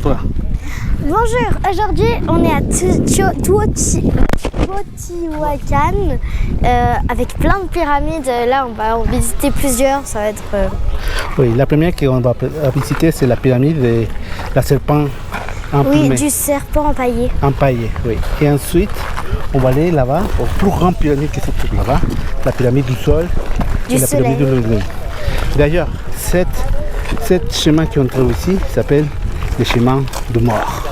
Toi. Bonjour, aujourd'hui on est à Teotihuacan avec plein de pyramides. Là on va en visiter plusieurs, ça va être... Oui, la première qu'on va visiter c'est la pyramide de la serpent emplumée. Oui, du serpent empaillé. Empaillé, oui. Et ensuite on va aller là-bas, au plus grand pyramide qui se trouve là-bas, la pyramide du sol Du et la pyramide soleil. de l'Oignon. D'ailleurs, cette chemin qu'on trouve ici s'appelle le chemin de mort.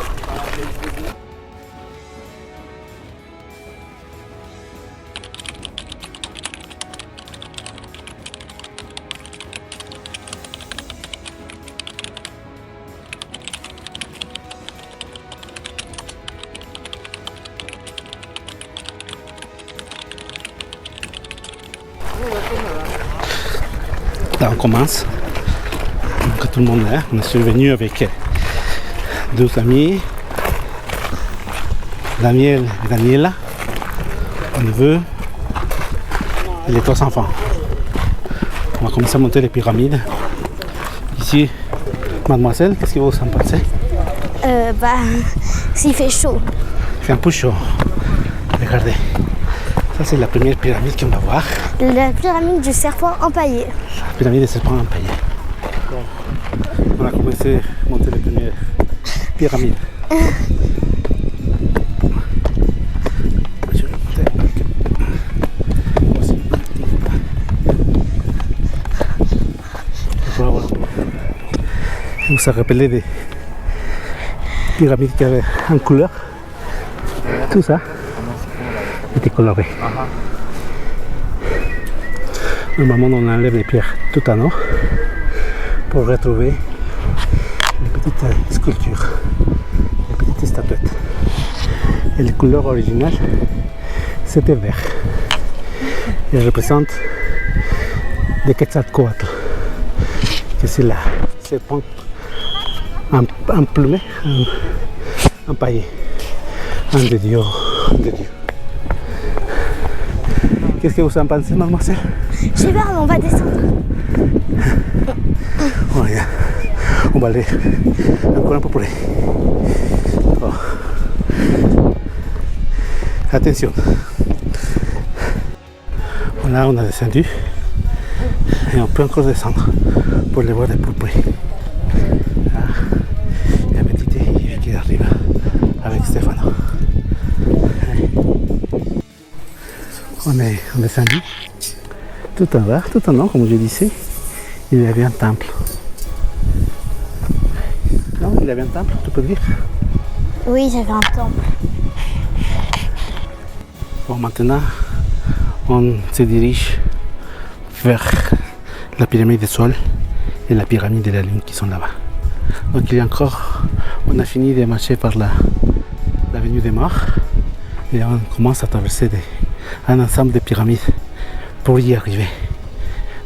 Là on commence, donc tout le monde est là, on est survenu avec deux amis, Daniel et Daniela, un neveu et les trois enfants. On va commencer à monter les pyramides. Ici, mademoiselle, qu'est-ce que vous en pensez? S'il fait chaud. Il fait un peu chaud, regardez. Ça c'est la première pyramide qu'on va voir. La pyramide du serpent empaillé. La pyramide des serpents empaillés. On a commencé à monter les premières pyramides. Je vais monter avec... Voilà. Vous vous rappelez des pyramides qui avaient en couleur? Tout ça était coloré. Normalement on enlève les pierres tout en haut pour retrouver les petites sculptures, les petites statuettes. Et les couleurs originales c'était vert. Et représente le Quetzalcoatl, que c'est la serpent emplumé, empaillé, un de Dieu, Qu'est-ce que vous en pensez, mademoiselle? Je sais pas, mais on va descendre. Ouais, on va aller encore un peu plus près. Oh. Attention. Voilà, on a descendu et on peut encore descendre pour les voir de plus près. Là, il y a un petit Yves qui arrive avec Stéphano. On est descendu tout en bas, tout en haut, comme je disais, il y avait un temple. Non, il y avait un temple, tu peux dire? Oui, il y avait un temple. Bon, maintenant, on se dirige vers la pyramide du Sol et la pyramide de la Lune qui sont là-bas. Donc il y a encore, on a fini de marcher par l'avenue des Morts et on commence à traverser un ensemble de pyramides pour y arriver.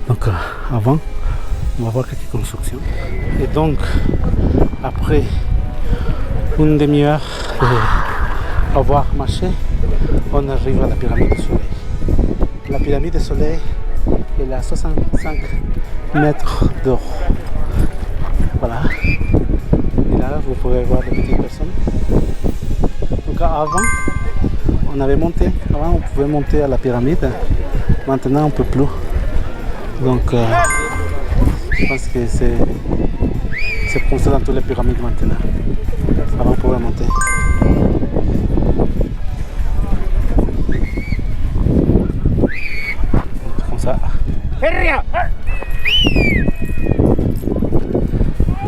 Donc avant, on va voir quelques constructions. Et donc, après une demi-heure d'avoir marché, on arrive à la pyramide du Soleil. La pyramide du Soleil est à 65 mètres de haut. Voilà. Et là, vous pouvez voir les petites personnes. Donc avant, avant on pouvait monter à la pyramide. Maintenant, on ne peut plus. Donc, je pense que c'est comme ça dans toutes les pyramides maintenant. Avant, on pouvait monter. Comme ça.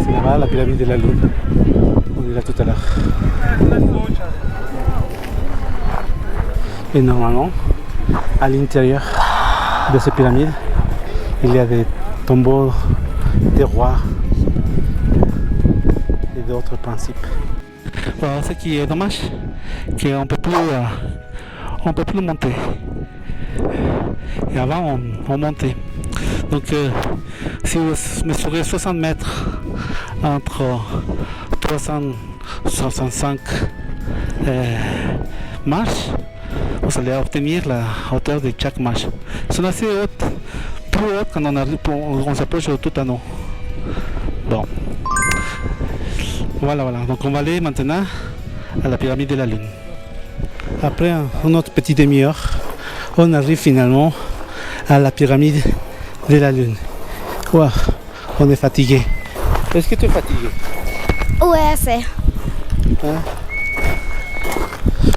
C'est là-bas la pyramide de la Lune. On est là tout à l'heure. Et normalement, à l'intérieur de ces pyramides, il y a des tombeaux des rois et d'autres principes. Voilà, ce qui est dommage, c'est qu'on ne peut plus monter. Et avant, on montait. Donc, si vous mesurez 60 mètres entre 365 marches, vous allez obtenir la hauteur de chaque marche. C'est assez haute, plus haute quand on s'approche tout en haut. Bon. Voilà, voilà. Donc on va aller maintenant à la pyramide de la Lune. Après une autre petite demi-heure, on arrive finalement à la pyramide de la Lune. Wow, on est fatigué. Est-ce que tu es fatigué? Ouais, assez. Hein?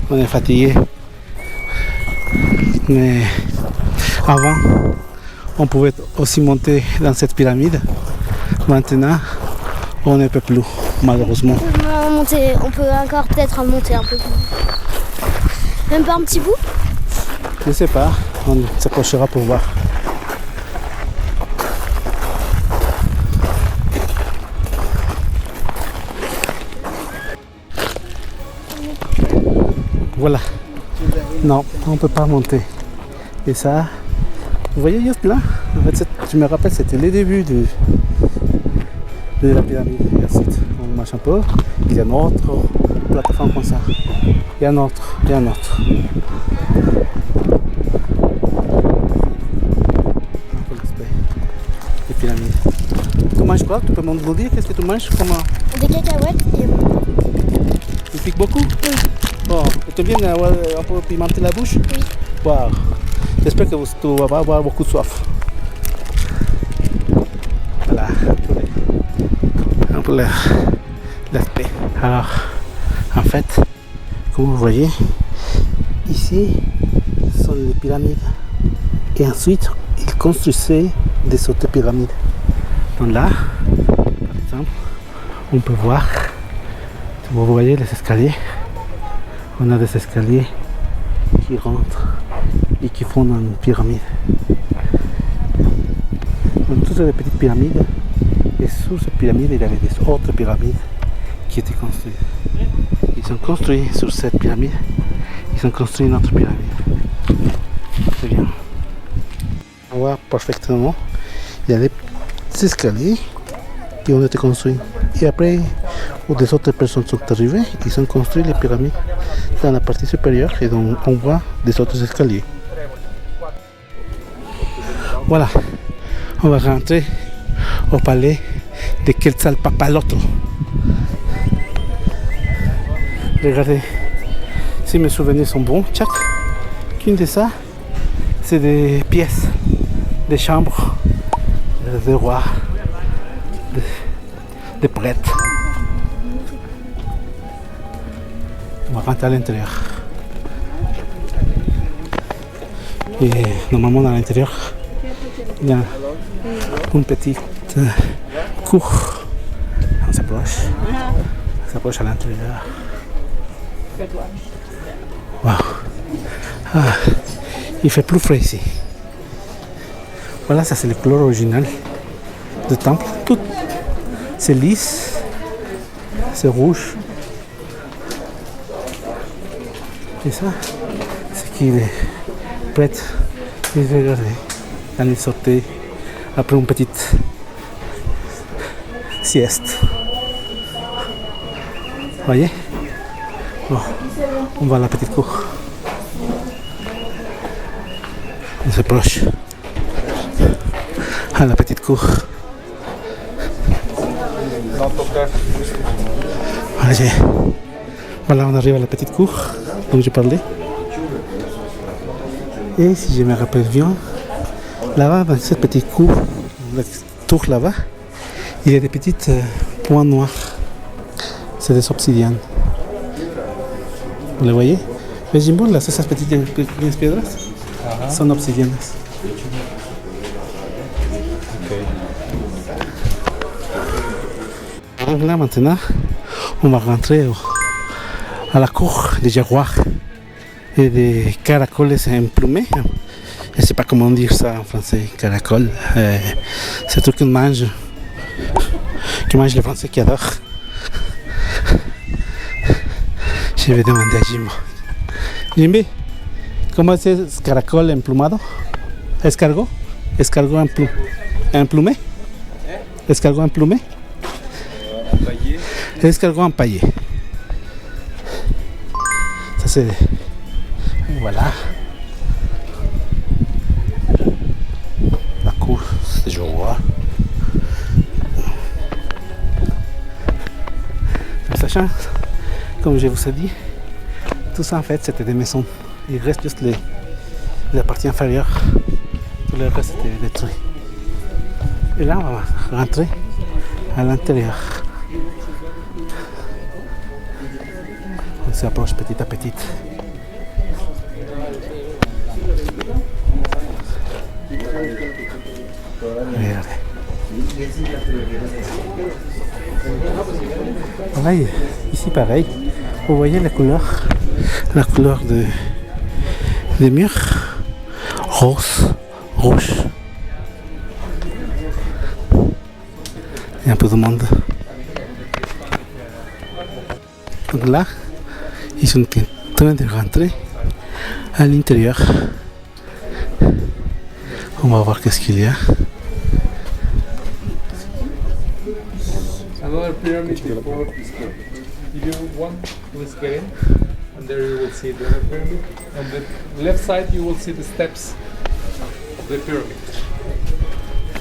On est fatigué. Mais avant, on pouvait aussi monter dans cette pyramide. Maintenant, on ne peut plus, malheureusement. On peut encore peut-être en monter un peu plus. Même pas un petit bout? Je ne sais pas, on s'approchera pour voir. Voilà. Non, on ne peut pas monter. Et ça, vous voyez juste là, en fait, je me rappelle, c'était le début de la pyramide. Et ensuite, on marche un peu, il y a une autre plateforme comme ça. Il y a un autre, il y a un autre. Un peu l'aspect des pyramides. Tu manges quoi? Tu peux me dire qu'est-ce que tu manges? Comment? Des cacahuètes et... Tu piques beaucoup? Oui. Bon, tu aimes bien un peu pimenter la bouche? Oui. Wow. J'espère que tu vas pas avoir beaucoup de soif. Voilà, un peu l'aspect. Alors, en fait, comme vous voyez, ici sont les pyramides. Et ensuite, ils construisaient des autres pyramides. Donc là, par exemple, on peut voir, vous voyez les escaliers. On a des escaliers qui rentrent et qui font une pyramide. Donc toutes les petites pyramides, et sous ces pyramides il y avait des autres pyramides qui étaient construites. Ils ont construit sur cette pyramide, ils ont construit une autre pyramide. C'est bien. On voit parfaitement, il y a des petits escaliers qui ont été construits. Et après, où des autres personnes sont arrivées, ils ont construit les pyramides dans la partie supérieure et donc on voit des autres escaliers. Voilà, on va rentrer au palais de Quetzalpapalotl. Regardez, si mes souvenirs sont bons, tchac, qu'une de ça, c'est des pièces, des chambres, des rois, des prêtres. On va rentrer à l'intérieur. Et normalement à l'intérieur, il y a une petite cour. On s'approche à l'intérieur. Wow. Ah, il fait plus frais ici. Voilà, ça c'est le couleur original du temple. Tout c'est lisse, c'est rouge. Et ça, c'est qu'il est prêt. Et regardez, d'aller sortir après une petite sieste. Voyez? Bon, on va à la petite cour. On s'approche à la petite cour. Voilà, on arrive à la petite cour dont je parlais. Et si je me rappelle bien, là-bas, dans cette petite cour, la tour là-bas, il y a des petites points noirs. C'est des obsidiennes. Vous les voyez? Les jimbos, là, esas petites piedras, sont obsidiennes. Donc là, maintenant, on va rentrer à la cour des jaguars et des caracoles emplumés. Je ne sais pas comment dire ça en français, caracol. C'est un truc qu'on mange les Français qui adorent. Je vais demander à Jimbo. Jimmy, ¿cómo es el caracol emplumado? ¿Escargot? ¿Escargot emplumé? ¿Escargot emplumé? Escargot empaillé. Ça c'est... Voilà. La cour, c'est je vois. Tachin, comme je vous ai dit, tout ça en fait c'était des maisons. Il reste juste la partie inférieure. Tout le reste était détruit. Et là, on va rentrer à l'intérieur. On s'approche petit à petit. Regardez. Voilà, ici pareil. Vous voyez la couleur des murs, rose, rouge. Il y a un peu de monde. Donc là, ils sont en train de rentrer à l'intérieur. On va voir qu'est-ce qu'il y a. Another pyramid before this pyramid. If you want, please get in, and there you will see the other pyramid. On the left side, you will see the steps of the pyramid.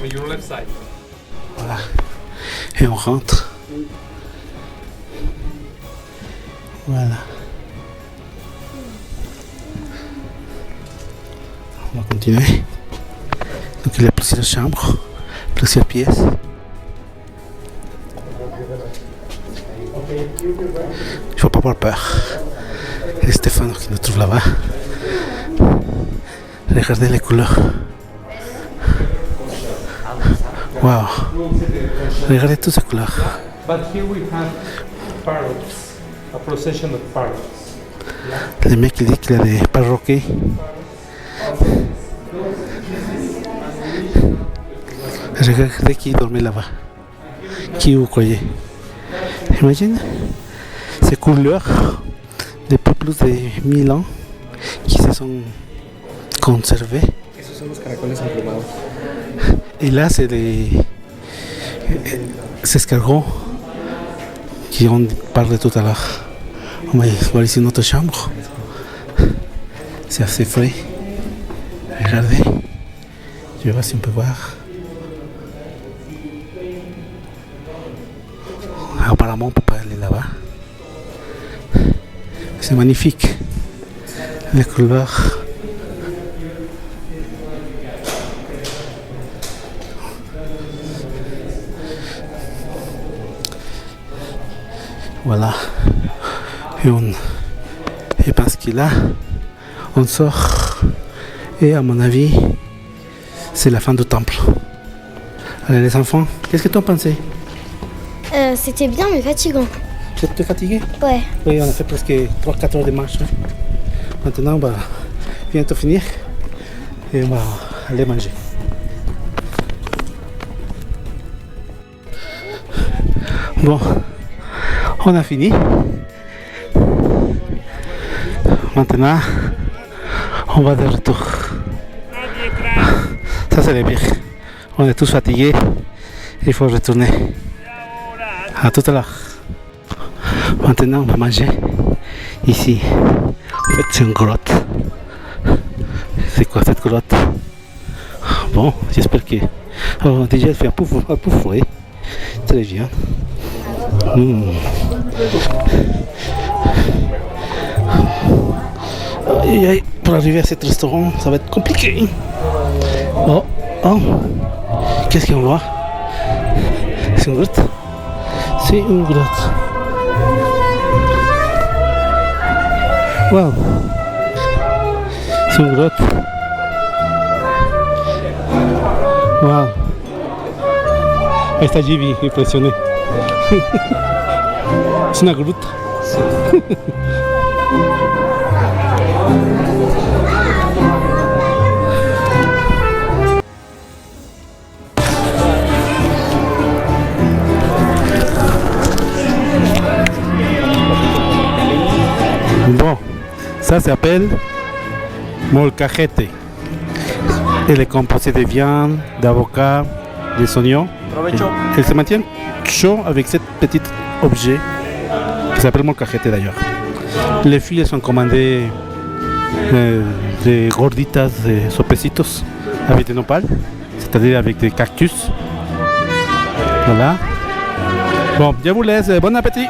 On your left side. Voilà. Et on rentre. Voilà. On va continuer. Donc il y a plusieurs chambres, plusieurs pièces. Il ne faut pas avoir peur. Et Stéphane qui nous trouve là-bas. Regardez les couleurs. Wow. Regardez toutes ces couleurs. But here we have parrots, a procession of parrots. Le mec il dit qu'il y a des perroquets. Regardez qui dormait là-bas. Qui vous croyez? Imagine ces couleurs depuis plus de 1000 ans qui se sont conservées. Esos son los caracoles emplumados. Et là, c'est les escargots qui ont parlé tout à l'heure. On va voir ici notre chambre. C'est assez frais. Regardez. Je vais voir si on peut voir. Apparemment, on ne peut pas aller là-bas. C'est magnifique. Les couleurs. Voilà. Et je pense que là, on sort. Et à mon avis, c'est la fin du temple. Allez les enfants, qu'est-ce que tu en pensais? C'était bien mais fatigant. Tu es fatigué? Ouais. Oui, on a fait presque 3-4 heures de marche. Maintenant, on va bientôt finir et on va aller manger. Bon, on a fini. Maintenant, on va de retour. Ça, c'est le pire. On est tous fatigués. Il faut retourner. À tout à l'heure. Maintenant, on va manger ici. En fait, c'est une grotte. C'est quoi cette grotte? Bon, j'espère que... Oh, déjà, elle fait un peu frais. Très bien. Aïe, aïe, pour arriver à cet restaurant, ça va être compliqué. Oh, qu'est-ce qu'on voit? C'est une grotte. C'est une grotte. Wow. C'est une grotte. Wow. Ahí está Jimmy, impressionné. C'est une grotte. Bon, ça s'appelle molcajete. Elle est composée de viande, d'avocat, des oignons. Elle se maintient chaud avec ce petit objet qui s'appelle molcajete d'ailleurs. Les filles sont commandées des gorditas de sopecitos avec des nopales, c'est-à-dire avec des cactus. Voilà. Bon, je vous laisse. Bon appétit!